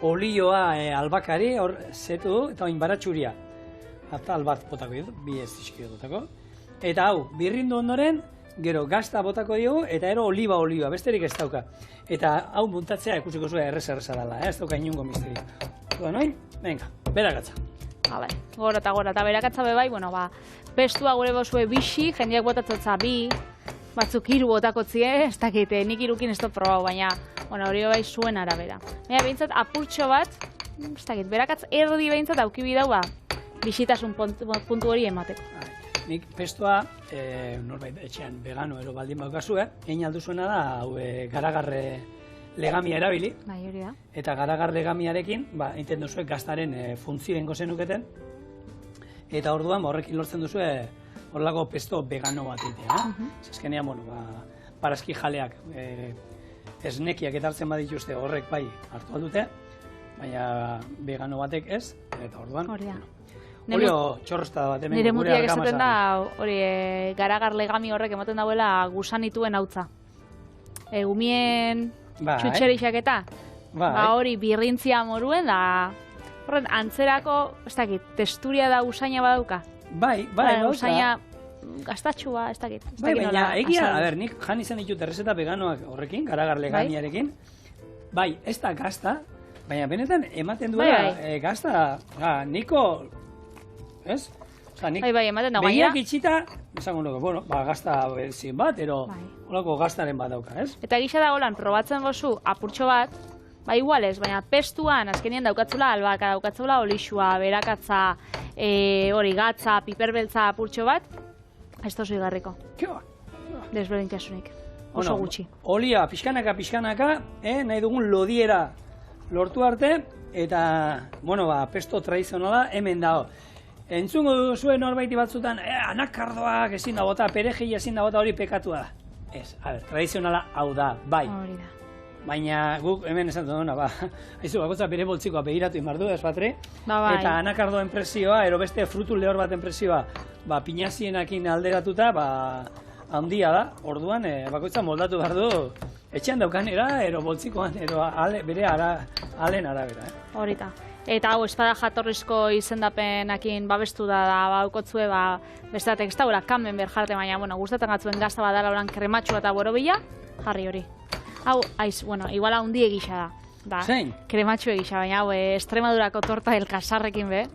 olioa albakari, hor zetu eta oin baratxuria. Atal bat botako ditu, bi ez txiki dutako. Eta hau, birrindu ondoren, gero gazta botako diogu, eta ero olioa, besterik ez dauka. Eta hau muntatzea ikusiko zuen erreza dela, ez dauka inungo misteri. Zuan oin, venga, berakatza. Gora eta berakatza bebai, pestua gure bozue bixi, jendeak botatzotza bi, batzuk hiru botakotzie, ez dakit, nik irukin ez dut probau, baina hori bai zuen arabera. Baina behintzat apurtxo bat, ez dakit, berakatz erdi behintzat aukibi dau bisitasun puntu hori emateko. Nik pestua, norbait etxean vegano ero baldin baukazue, egin alduzuena da, garagarre legamia erabili. Bai, hori da. Eta garagar legamiarekin, egiten duzue gaztaren funtzioengo zenuketen, eta orduan horrekin lortzen duzue horrelako pesto vegano bat egitea. Zezkenean, parazki jaleak, esnekiak etartzen badituzte horrek bai hartu aldute, baina vegano batek ez, eta orduan... Olio txorrosta bat hemen nire mutiak esaten da, hori garagar legami horrek ematen dauela gusanituen hautza. Gumien txutxerixak eta, hori birrintzia moruen da, horren antzerako, ez dakit, testuria da usaina badauka. Bai, usaina gaztatxua, ez dakit. Bai, baina egia, nik jan izan ditut errezeta veganoak horrekin, garagar legamiarekin, bai, ez da gazta, baina benetan ematen duela gazta, niko, ez? Bai, ematen da, begiak itxita, esango nuke, bueno, gazta bezin bat, ero holako gaztaren bat dauka, ez? Eta gisa da holan, probatzen gozu apurtxo bat, ba igualez, baina pestuan azkenien daukatzula albaka, daukatzula olixua, berakatza, hori gatza, piperbeltza apurtxo bat, ez tozu igarriko. Desberdintasunik, oso gutxi. Olia, pixkanaka, nahi dugun lodiera lortu arte, eta, bueno, pesto tradizionala hemen dago. Entzungo zuen norbaiti batzutan, anakardoak ezin da bota, perejila ezin da bota, hori pekatua da. Ez, tradizionala hau da, bai. Hori da. Baina guk hemen esan duguna, haizu bakotza bere boltzikoa begiratu inbardu, ez patre? Bai. Eta anakardoen presioa, ero beste frutu lehor baten presioa, pinazienakin alderatuta, handia da, orduan, bakoitza moldatu behar du, etxean daukanera, ero boltzikoan, ero bere alen arabera. Horita. Eta hau, espada jatorrizko izendapenakin babestu da baukotzue, bestatek ez daura kamen berjarte, baina, bueno, gustatzen gatzuen gazta badala oran krematxua eta borobila, jarri hori. Hau, igual haundi egisa da. Zein? Krematxu egisa, baina hau, Estremadurako torta del kasarrekin be.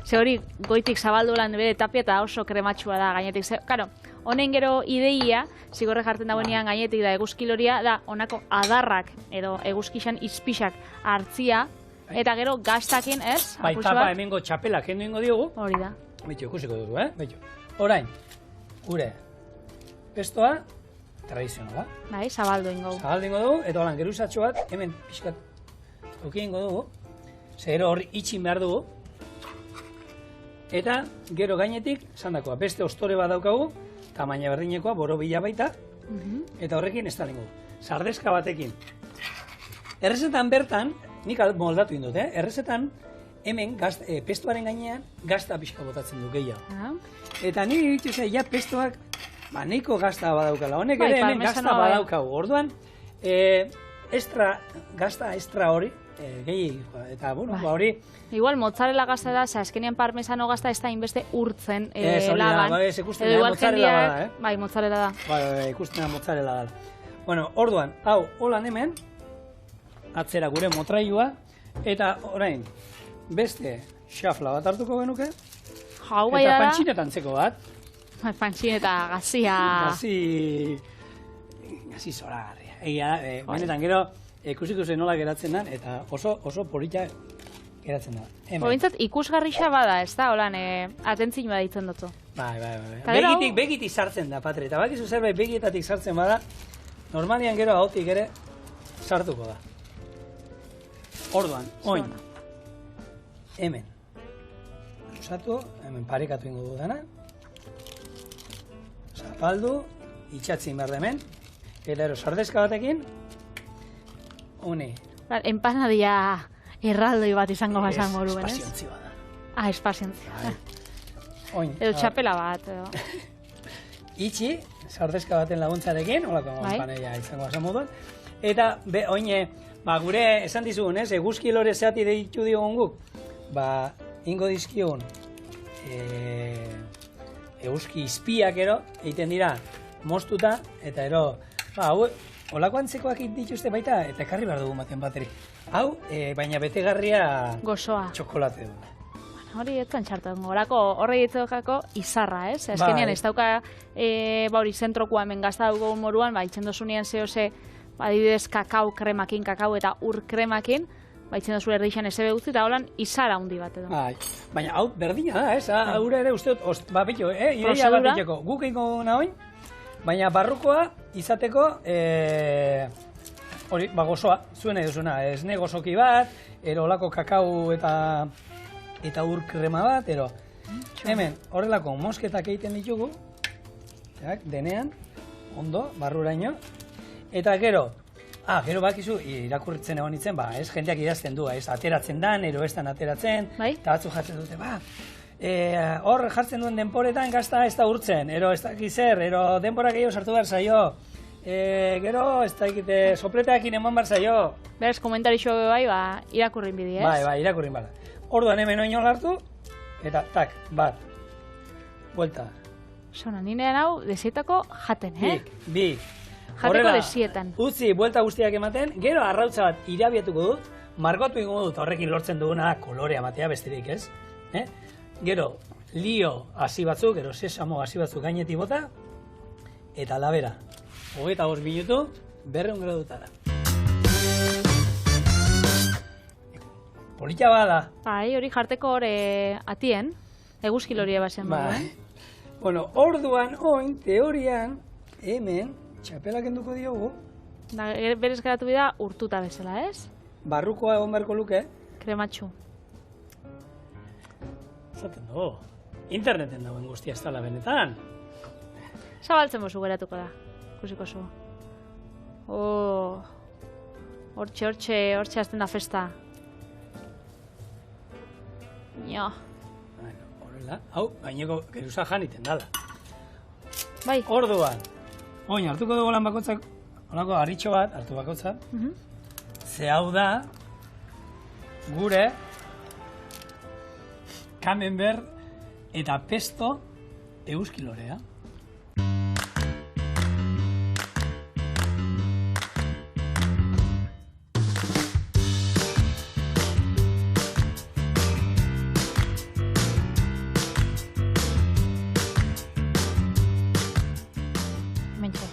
Ze hori, goitik zabaldu lan bere tapia eta oso krematxua da gainetik. Karo, honen gero ideia, zigorre jartzen dagoenean gainetik da eguzkiloria, da honako adarrak edo eguzkixan izpixak hartzia, eta gero gaztakin, ez? Bai, tapa hemengo txapela kendu ingo diogu. Hori da. Betxo, ikusiko dugu, Betxo. Orain, gure pestoa tradizionala. Bai, zabaldu ingo. Zabaldu ingo dugu, eta holan geruzatxo bat, hemen pixkat toki ingo dugu. Zero hori itxin behar dugu. Eta gero gainetik, zandakoa, beste ostore bat daukagu, tamaina berdinekoa, borobila baita, eta horrekin ez talengo. Sardezka batekin. Errezetan bertan, nik moldatu indut, errezetan, hemen pestoaren gainean gazta pixka botatzen du gehiago. Eta nire dituzea, ja pestoak, nahiko gazta badaukala. Honek ere hemen gazta badaukagu. Orduan, gazta extra hori, gehiago, eta bueno, hori... Igual, mozzarella gazta da, azkenean parmesano gazta ez da inbeste urtzen laban. Ez ikusten da, mozzarella bada, Bai, mozzarella da. Bai, ikusten da, mozzarella da. Bueno, orduan, hau, holan hemen, atzera gure motrailua, eta orain, beste xafla bat hartuko genuke, eta pantxinetan antzeko bat. Pantxineta, gazia... Gazi zoragarria. Egia da, benetan gero, ikusiko zen nola geratzen da, eta oso polita geratzen da. Bintzat, ikusgarrixa bada, ez da, holan, atentzin bada ditzen dutzu. Bai. Begitik sartzen da, Patre, eta bakizu zerbait begietatik sartzen bada, normalian gero ahotik ere sartuko da. Orduan, oin, hemen, usatu, hemen parekatu ingo du dena, zapaldu, itxatzin behar da hemen, eta ero sardezka batekin, honi. Empanadia erraldoi bat izango bazan moruen, ez? Espaziontzi bat da. Espaziontzi. Oin. Edo txapela bat, edo. Itxi, sardezka baten laguntzarekin, holako empanadia izango bazan moduan, eta, oine, gure esan dizugun, ez? Eguzki lore zehati deitu diogun guk. Ingo dizkigun eguzki izpiak ero, egiten dira moztuta, eta ero, holako antzekoak dituzte baita, eta ekarri behar dugu maten bateri. Hau, baina betegarria gozoa. Txokolate du. Hori etzen txartu, horre ditzokako izarra, ez? Azkenean ez dauka, hori zentrokoa hemen gazta dugu moruan, itxen dozunean zehose, adibidez kakao kremakin, kakao eta ur kremakin, baitzen dozu erdixan eze guzti, eta holan izara handi bat edo. Baina hau berdina da, ez? Haura ere uste dut, ideia bat itxeko, guk egingo nahoin, baina barrukoa izateko, hori, gozoa, zuen nahi duzuna, esne gozoki bat, ero olako kakao eta ur krema bat, ero, hemen horrelako mosketak egiten ditugu, denean, ondo, barruraino, eta gero bakizu, irakurritzen egon nintzen, ez jendeak idazten du, ez ateratzen dan, ero ez dan ateratzen, eta batzu jartzen dute, hor jartzen duen denporetan gazta ez da urtzen, ero ez dakiz zer, ero denpora gehiago sartu behar zaio, gero ez dakite sopleteakin eman behar zaio. Beraz, komentarixo bai, irakurrin bidi, ez? Bai, irakurrin bala. Orduan hemen oinol hartu, eta tak, bat, buelta. Zona, ninean hau, desietako jaten, Bi. Jateko lesietan. Utzi, buelta guztiak ematen, gero arrautza bat irabiatuko dut, margotu ingo dut horrekin lortzen duguna kolorea matea besterik ez. Gero, lio hasi batzuk, gero sesamo hasi batzuk gainetik bota, eta labera. 25 minutu, 200 gradutara. Polita bada. Bai, hori jarteko atien, eguzki loria bazen Bai. Bueno, orduan, oin, teorian, hemen, txapela kenduko diogu. Berez geratu bida urtuta bezala, ez? Barrukoa egon beharko luke. Krematxu. Zaten dugu. Interneten dagoen guztia ez dela benetan. Zabaltzen bozu geratuko da. Ikusiko zu. Hortxe hasten da festa. Nio. Horrela, hau, gaineko geruza janiten dala. Bai. Orduan, oin, hartuko dugu lan bakotzak, holako harritxo bat, hartu bakotzak. Ze hau da, gure, camembert eta pesto euskilorea. Mentxe.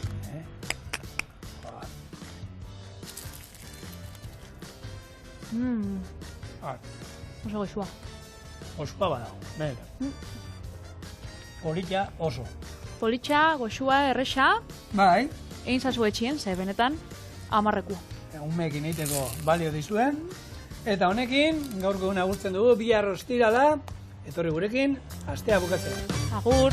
Oso goxua. Osua badago, benetan. Polita oso. Politxa, goxua, erresa, Bai. egin zazu etxien, ze benetan, amarreku. Umeekin egiteko balio dizuen. Eta honekin, gaurko eguna agurtzen dugu, bihar ostirala, etorri gurekin, astea bukatzea. Agur!